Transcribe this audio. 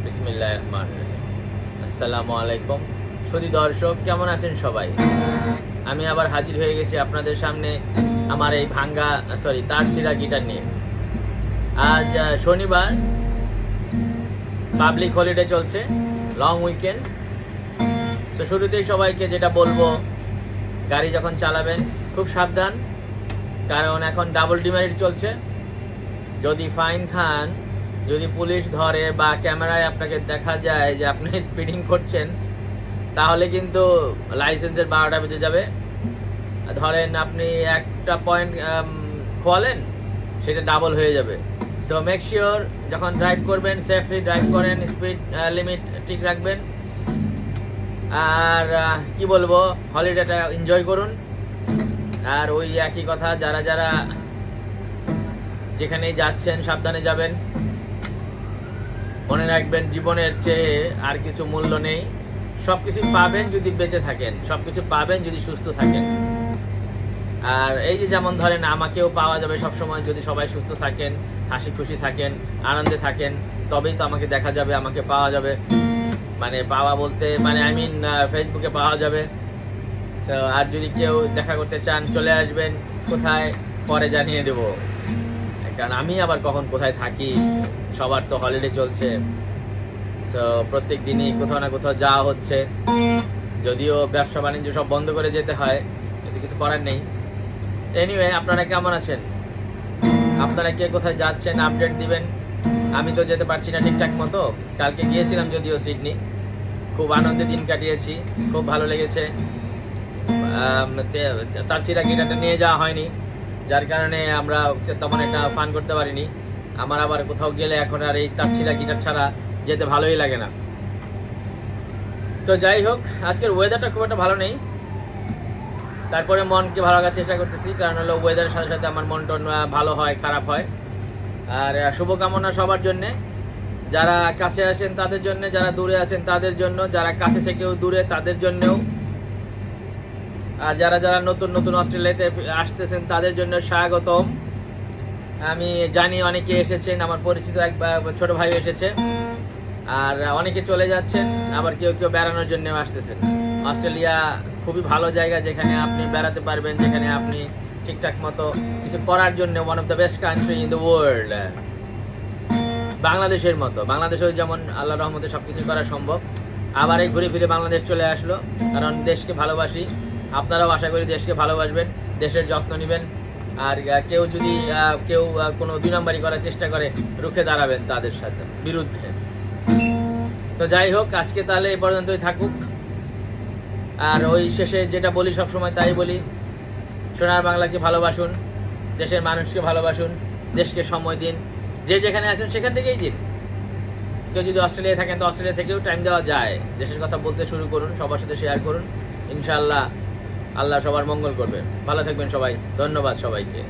বিসমিল্লাহির রহমানির রহিম। আসসালামু আলাইকুম সুধী দর্শক, কেমন আছেন সবাই? আমি আবার হাজির হয়ে গেছি আপনাদের সামনে আমার এই তারছিরা গিটার নিয়ে। আজ শনিবার, পাবলিক হলিডে চলছে, লং উইকেন্ড। তো শুরুতেই সবাইকে যেটা বলবো, গাড়ি যখন চালাবেন খুব সাবধান, কারণ এখন ডাবল ডিমেরিট চলছে। যদি ফাইন খান, যদি পুলিশ ধরে বা ক্যামেরায় আপনাকে দেখা যায় যে আপনি স্পিডিং করছেন, তাহলে কিন্তু লাইসেন্সের 12টা বেজে যাবে। ধরেন আপনি একটা পয়েন্ট খোয়ালেন, সেটা ডাবল হয়ে যাবে। সো মেক শিওর যখন ড্রাইভ করবেন সেফলি ড্রাইভ করেন, স্পিড লিমিট ঠিক রাখবেন। আর কি বলবো, হলিডেটা এনজয় করুন। আর ওই একই কথা, যারা যারা যেখানেই যাচ্ছেন সাবধানে যাবেন। মনে রাখবেন, জীবনের চেয়ে আর কিছু মূল্য নেই। সবকিছু পাবেন যদি বেঁচে থাকেন, সবকিছু পাবেন যদি সুস্থ থাকেন। আর এই যে যেমন ধরেন আমাকেও পাওয়া যাবে সবসময় যদি সবাই সুস্থ থাকেন, হাসি খুশি থাকেন, আনন্দে থাকেন, তবেই তো আমাকে দেখা যাবে, আমাকে পাওয়া যাবে। মানে পাওয়া বলতে আই মিন ফেসবুকে পাওয়া যাবে। আর যদি কেউ দেখা করতে চান চলে আসবেন। কোথায় পরে জানিয়ে দেব, কারণ আমি আবার কখন কোথায় থাকি, সবার তো হলিডে চলছে। তো প্রত্যেক দিনই কোথাও না কোথাও যাওয়া হচ্ছে, যদিও ব্যবসা বাণিজ্য সব বন্ধ করে যেতে হয়, কিন্তু কিছু করার নেই। এনিওয়ে, আপনারা কেমন আছেন? আপনারা কে কোথায় যাচ্ছেন আপডেট দিবেন। আমি তো যেতে পারছি না ঠিকঠাক মতো। কালকে গিয়েছিলাম যদিও সিডনি, খুব আনন্দে দিন কাটিয়েছি, খুব ভালো লেগেছে। তারছিরা গিটারটা নিয়ে যাওয়া হয়নি, যার কারণে আমরা তেমন একটা ফান করতে পারিনি। আমার আবার কোথাও গেলে এখন আর এই তারছিরা গিটার ছাড়া যেতে ভালোই লাগে না। তো যাই হোক, আজকের ওয়েদারটা খুব একটা ভালো নেই, তারপরে মনকে ভালো রাখার চেষ্টা করতেছি, কারণ হলো ওয়েদারের সাথে সাথে আমার মন টন ভালো হয়, খারাপ হয়। আর শুভকামনা সবার জন্যে, যারা কাছে আছেন তাদের জন্য, যারা দূরে আছেন তাদের জন্য, যারা কাছে থেকেও দূরে তাদের জন্যও, আর যারা যারা নতুন নতুন অস্ট্রেলিয়াতে আসতেছেন তাদের জন্য স্বাগতম। আমি জানি অনেকে এসেছেন, আমার পরিচিত এক ছোট ভাই এসেছে, আর অনেকে চলে যাচ্ছেন, আবার কেউ কেউ বেড়ানোর জন্য আসতেছেন। অস্ট্রেলিয়া খুবই ভালো জায়গা, যেখানে আপনি বেড়াতে পারবেন, যেখানে আপনি ঠিকঠাক মতো কিছু করার জন্য one of the best country in the world. বাংলাদেশের মতো, বাংলাদেশেও যেমন আল্লাহর রহমতে সবকিছু করা সম্ভব। আবার এই ঘুরে ফিরে বাংলাদেশ চলে আসলো, কারণ দেশকে ভালোবাসি। আপনারাও আশা করি দেশকে ভালোবাসবেন, দেশের যত্ন নেবেন। আর কেউ যদি কোনো 2 নম্বরই করার চেষ্টা করে, রুখে দাঁড়াবেন তাদের সাথে বিরুদ্ধে। তো যাই হোক, আজকে তাহলে এই পর্যন্তই থাকুক। আর ওই শেষে যেটা বলি সবসময় তাই বলি, সোনার বাংলাকে ভালোবাসুন, দেশের মানুষকে ভালোবাসুন, দেশকে সময় দিন। যে যেখানে আছেন সেখান থেকেই দিন। কেউ যদি অস্ট্রেলিয়ায় থাকেন তো অস্ট্রেলিয়া থেকেও টাইম দেওয়া যায়। দেশের কথা বলতে শুরু করুন, সবার সাথে শেয়ার করুন। ইনশাআল্লাহ আল্লাহ সবার মঙ্গল করবে। ভালো থাকবেন সবাই, ধন্যবাদ সবাইকে।